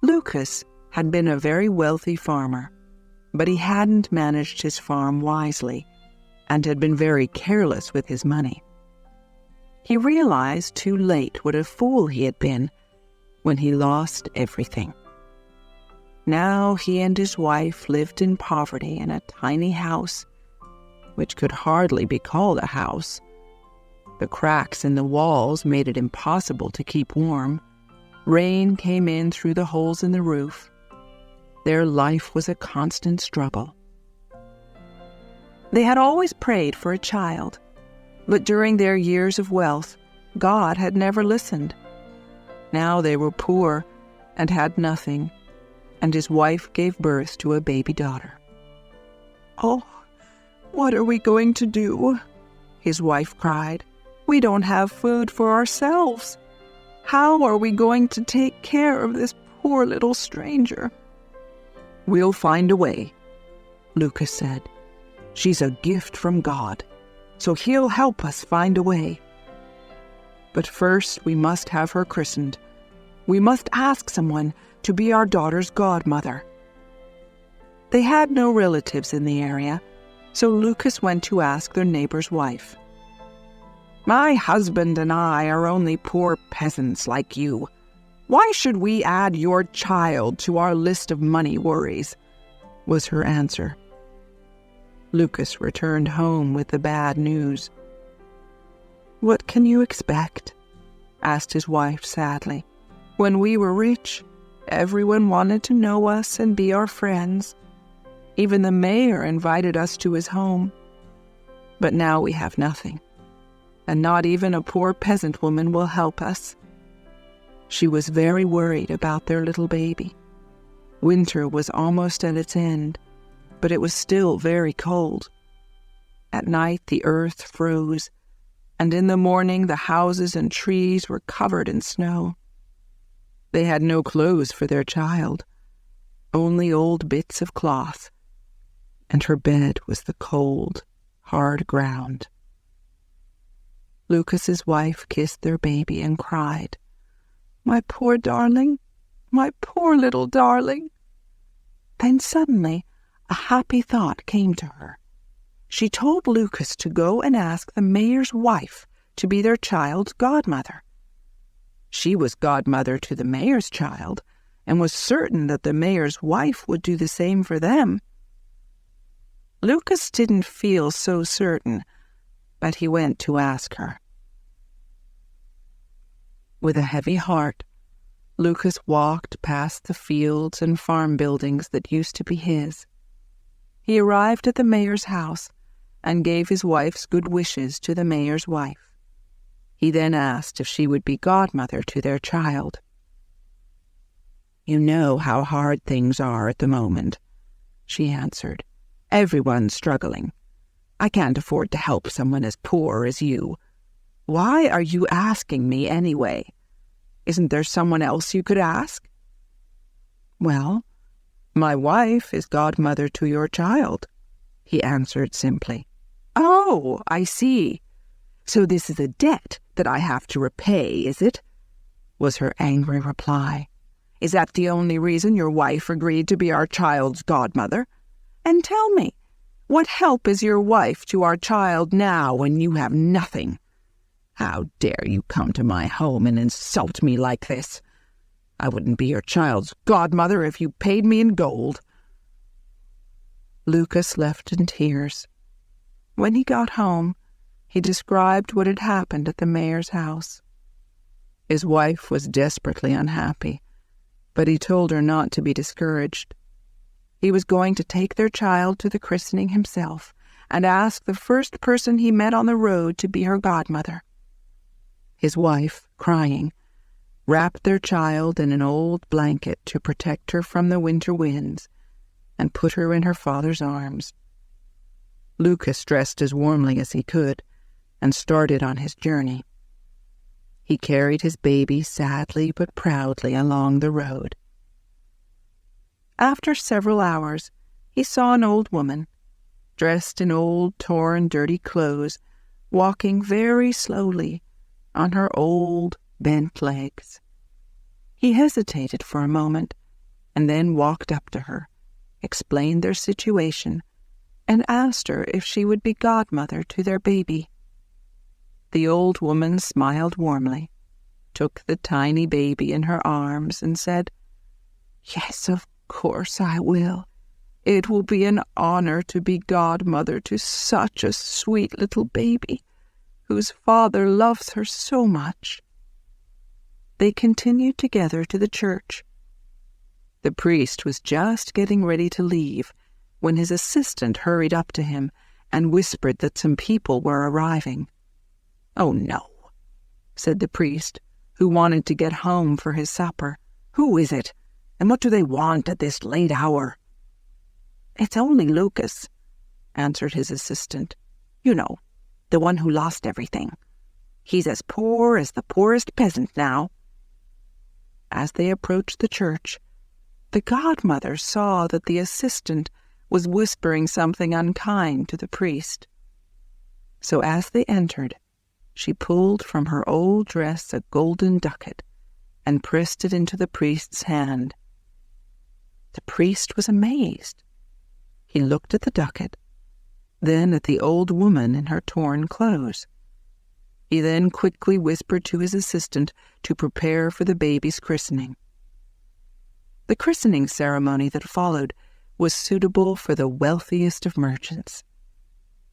Lucas had been a very wealthy farmer, but he hadn't managed his farm wisely and had been very careless with his money. He realized too late what a fool he had been when he lost everything. Now he and his wife lived in poverty in a tiny house, which could hardly be called a house. The cracks in the walls made it impossible to keep warm. Rain came in through the holes in the roof. Their life was a constant struggle. They had always prayed for a child, but during their years of wealth, God had never listened. Now they were poor and had nothing, and his wife gave birth to a baby daughter. "Oh, what are we going to do?" his wife cried. "We don't have food for ourselves. How are we going to take care of this poor little stranger?" "We'll find a way," Lucas said. "She's a gift from God, so He'll help us find a way. But first we must have her christened. We must ask someone to be our daughter's godmother." They had no relatives in the area, so Lucas went to ask their neighbor's wife. "My husband and I are only poor peasants like you. Why should we add your child to our list of money worries?" was her answer. Lucas returned home with the bad news. "What can you expect?" asked his wife sadly. "When we were rich, everyone wanted to know us and be our friends. Even the mayor invited us to his home. But now we have nothing, and not even a poor peasant woman will help us." She was very worried about their little baby. Winter was almost at its end, but it was still very cold. At night the earth froze, and in the morning the houses and trees were covered in snow. They had no clothes for their child, only old bits of cloth, and her bed was the cold, hard ground. Lucas's wife kissed their baby and cried, "My poor darling, my poor little darling." Then suddenly a happy thought came to her. She told Lucas to go and ask the mayor's wife to be their child's godmother. She was godmother to the mayor's child, and was certain that the mayor's wife would do the same for them. Lucas didn't feel so certain, but he went to ask her. With a heavy heart, Lucas walked past the fields and farm buildings that used to be his. He arrived at the mayor's house and gave his wife's good wishes to the mayor's wife. He then asked if she would be godmother to their child. "You know how hard things are at the moment," she answered. "Everyone's struggling. I can't afford to help someone as poor as you. Why are you asking me anyway? Isn't there someone else you could ask?" "Well, my wife is godmother to your child," he answered simply. "Oh, I see. So this is a debt that I have to repay, is it?" was her angry reply. "Is that the only reason your wife agreed to be our child's godmother? And tell me, what help is your wife to our child now when you have nothing? How dare you come to my home and insult me like this? I wouldn't be your child's godmother if you paid me in gold." Lucas left in tears. When he got home, he described what had happened at the mayor's house. His wife was desperately unhappy, but he told her not to be discouraged. He was going to take their child to the christening himself and ask the first person he met on the road to be her godmother. His wife, crying, wrapped their child in an old blanket to protect her from the winter winds and put her in her father's arms. Lucas dressed as warmly as he could and started on his journey. He carried his baby sadly but proudly along the road. After several hours, he saw an old woman, dressed in old, torn, dirty clothes, walking very slowly on her old, bent legs. He hesitated for a moment, and then walked up to her, explained their situation, and asked her if she would be godmother to their baby. The old woman smiled warmly, took the tiny baby in her arms, and said, "Yes, of course I will. It will be an honor to be godmother to such a sweet little baby, whose father loves her so much." They continued together to the church. The priest was just getting ready to leave when his assistant hurried up to him and whispered that some people were arriving. "Oh, no," said the priest, who wanted to get home for his supper. "Who is it, and what do they want at this late hour?" "It's only Lucas," answered his assistant. "You know, the one who lost everything. He's as poor as the poorest peasant now." As they approached the church, the godmother saw that the assistant was whispering something unkind to the priest. So as they entered, she pulled from her old dress a golden ducat and pressed it into the priest's hand. The priest was amazed. He looked at the ducat, then at the old woman in her torn clothes. He then quickly whispered to his assistant to prepare for the baby's christening. The christening ceremony that followed was suitable for the wealthiest of merchants.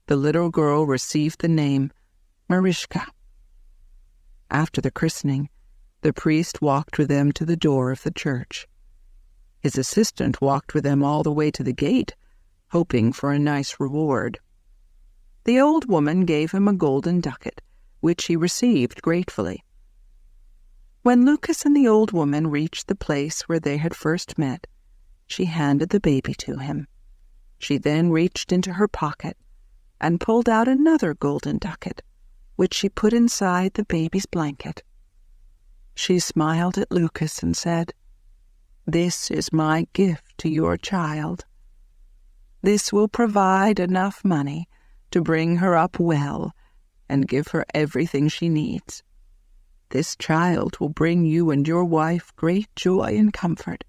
The little girl received the name Marischka. After the christening, the priest walked with them to the door of the church. His assistant walked with them all the way to the gate, hoping for a nice reward. The old woman gave him a golden ducat, which he received gratefully. When Lucas and the old woman reached the place where they had first met, she handed the baby to him. She then reached into her pocket and pulled out another golden ducat, which she put inside the baby's blanket. She smiled at Lucas and said, "This is my gift to your child. This will provide enough money to bring her up well and give her everything she needs. This child will bring you and your wife great joy and comfort,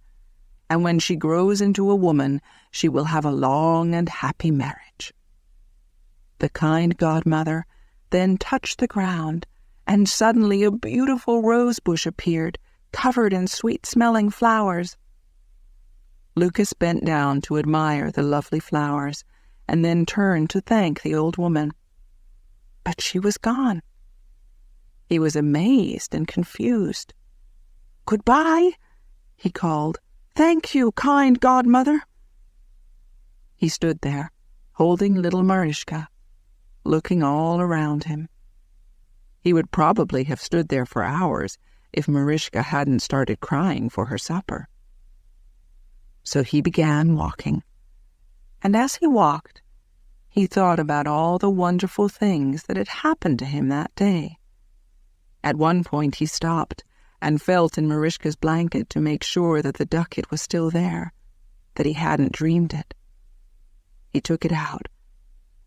and when she grows into a woman, she will have a long and happy marriage." The kind godmother then touched the ground, and suddenly a beautiful rose bush appeared, covered in sweet-smelling flowers. Lucas bent down to admire the lovely flowers, and then turned to thank the old woman. But she was gone. He was amazed and confused. "Goodbye," he called. "Thank you, kind godmother." He stood there, holding little Marischka, looking all around him. He would probably have stood there for hours if Marischka hadn't started crying for her supper. So he began walking, and as he walked, he thought about all the wonderful things that had happened to him that day. At one point he stopped and felt in Marischka's blanket to make sure that the ducat was still there, that he hadn't dreamed it. He took it out,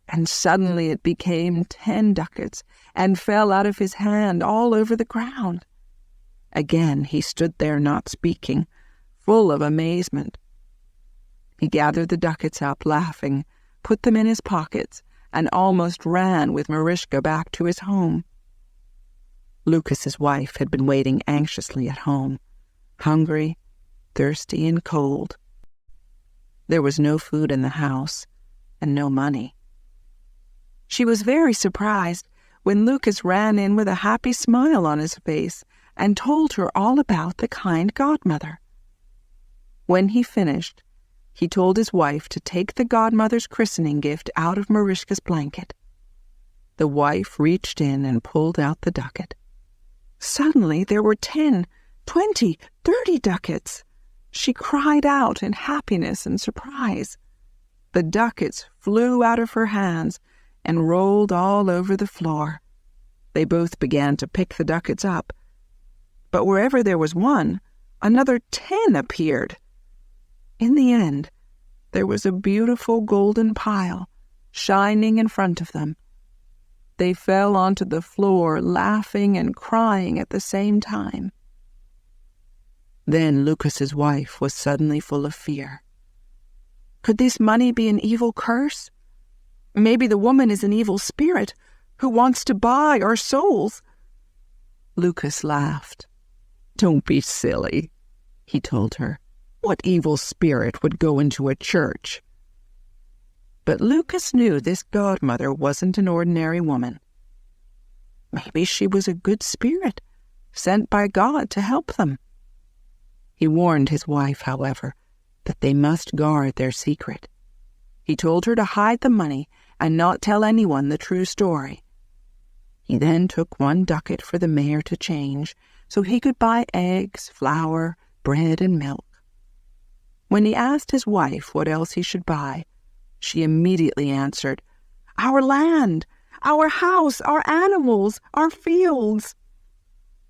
and suddenly it became 10 ducats and fell out of his hand all over the ground. Again he stood there not speaking, full of amazement. He gathered the ducats up, laughing, put them in his pockets, and almost ran with Marischka back to his home. Lucas's wife had been waiting anxiously at home, hungry, thirsty, and cold. There was no food in the house, and no money. She was very surprised when Lucas ran in with a happy smile on his face and told her all about the kind godmother. When he finished, he told his wife to take the godmother's christening gift out of Marischka's blanket. The wife reached in and pulled out the ducat. Suddenly there were 10, 20, 30 ducats. She cried out in happiness and surprise. The ducats flew out of her hands and rolled all over the floor. They both began to pick the ducats up, but wherever there was one, another 10 appeared. In the end, there was a beautiful golden pile shining in front of them. They fell onto the floor, laughing and crying at the same time. Then Lucas's wife was suddenly full of fear. Could this money be an evil curse? Maybe the woman is an evil spirit who wants to buy our souls. Lucas laughed. Don't be silly, he told her. What evil spirit would go into a church? But Lucas knew this godmother wasn't an ordinary woman. Maybe she was a good spirit, sent by God to help them. He warned his wife, however, that they must guard their secret. He told her to hide the money and not tell anyone the true story. He then took 1 ducat for the mayor to change so he could buy eggs, flour, bread, and milk. When he asked his wife what else he should buy, she immediately answered, "Our land, our house, our animals, our fields."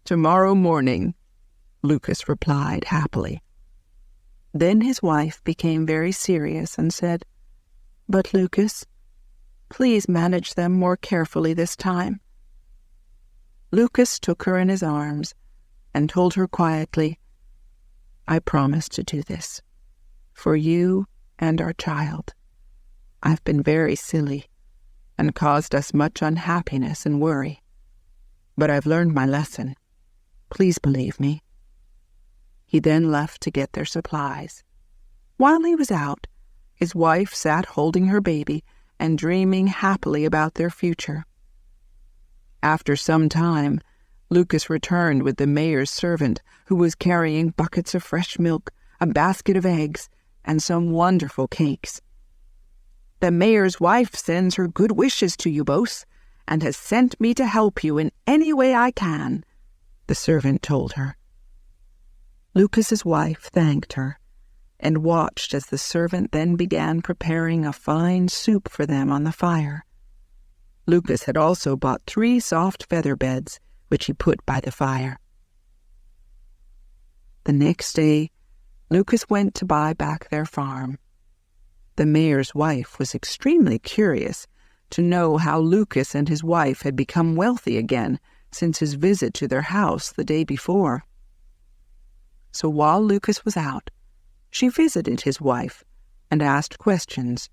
"Tomorrow morning," Lucas replied happily. Then his wife became very serious and said, "But Lucas, please manage them more carefully this time." Lucas took her in his arms and told her quietly, "I promise to do this, for you and our child. I've been very silly and caused us much unhappiness and worry. But I've learned my lesson. Please believe me." He then left to get their supplies. While he was out, his wife sat holding her baby and dreaming happily about their future. After some time, Lucas returned with the mayor's servant, who was carrying buckets of fresh milk, a basket of eggs, and some wonderful cakes. "The mayor's wife sends her good wishes to you both, and has sent me to help you in any way I can," the servant told her. Lucas's wife thanked her and watched as the servant then began preparing a fine soup for them on the fire. Lucas had also bought 3 soft feather beds, which he put by the fire. The next day, Lucas went to buy back their farm. The mayor's wife was extremely curious to know how Lucas and his wife had become wealthy again since his visit to their house the day before. So while Lucas was out, she visited his wife and asked questions.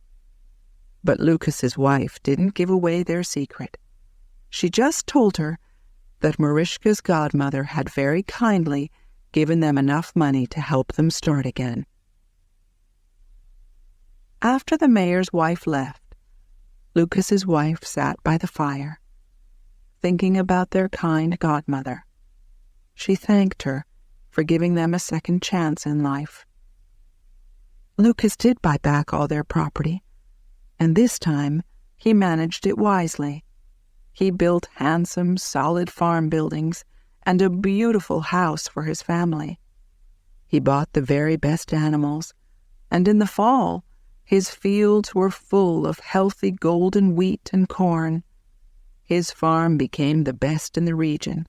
But Lucas's wife didn't give away their secret. She just told her that Marischka's godmother had very kindly given them enough money to help them start again. After the mayor's wife left, Lucas's wife sat by the fire, thinking about their kind godmother. She thanked her for giving them a second chance in life. Lucas did buy back all their property, and this time he managed it wisely. He built handsome, solid farm buildings and a beautiful house for his family. He bought the very best animals, and in the fall, his fields were full of healthy golden wheat and corn. His farm became the best in the region.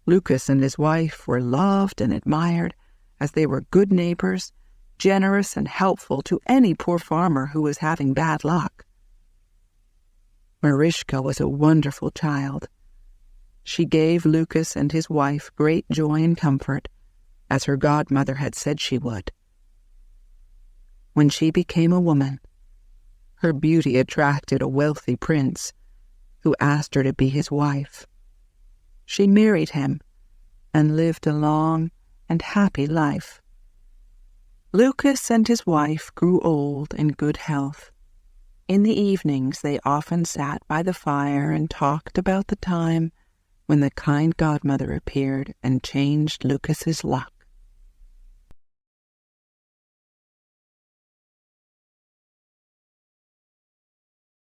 Lucas and his wife were loved and admired as they were good neighbors, generous and helpful to any poor farmer who was having bad luck. Marischka was a wonderful child. She gave Lucas and his wife great joy and comfort, as her godmother had said she would. When she became a woman, her beauty attracted a wealthy prince who asked her to be his wife. She married him and lived a long and happy life. Lucas and his wife grew old in good health. In the evenings they often sat by the fire and talked about the time when the kind godmother appeared and changed Lucas's luck.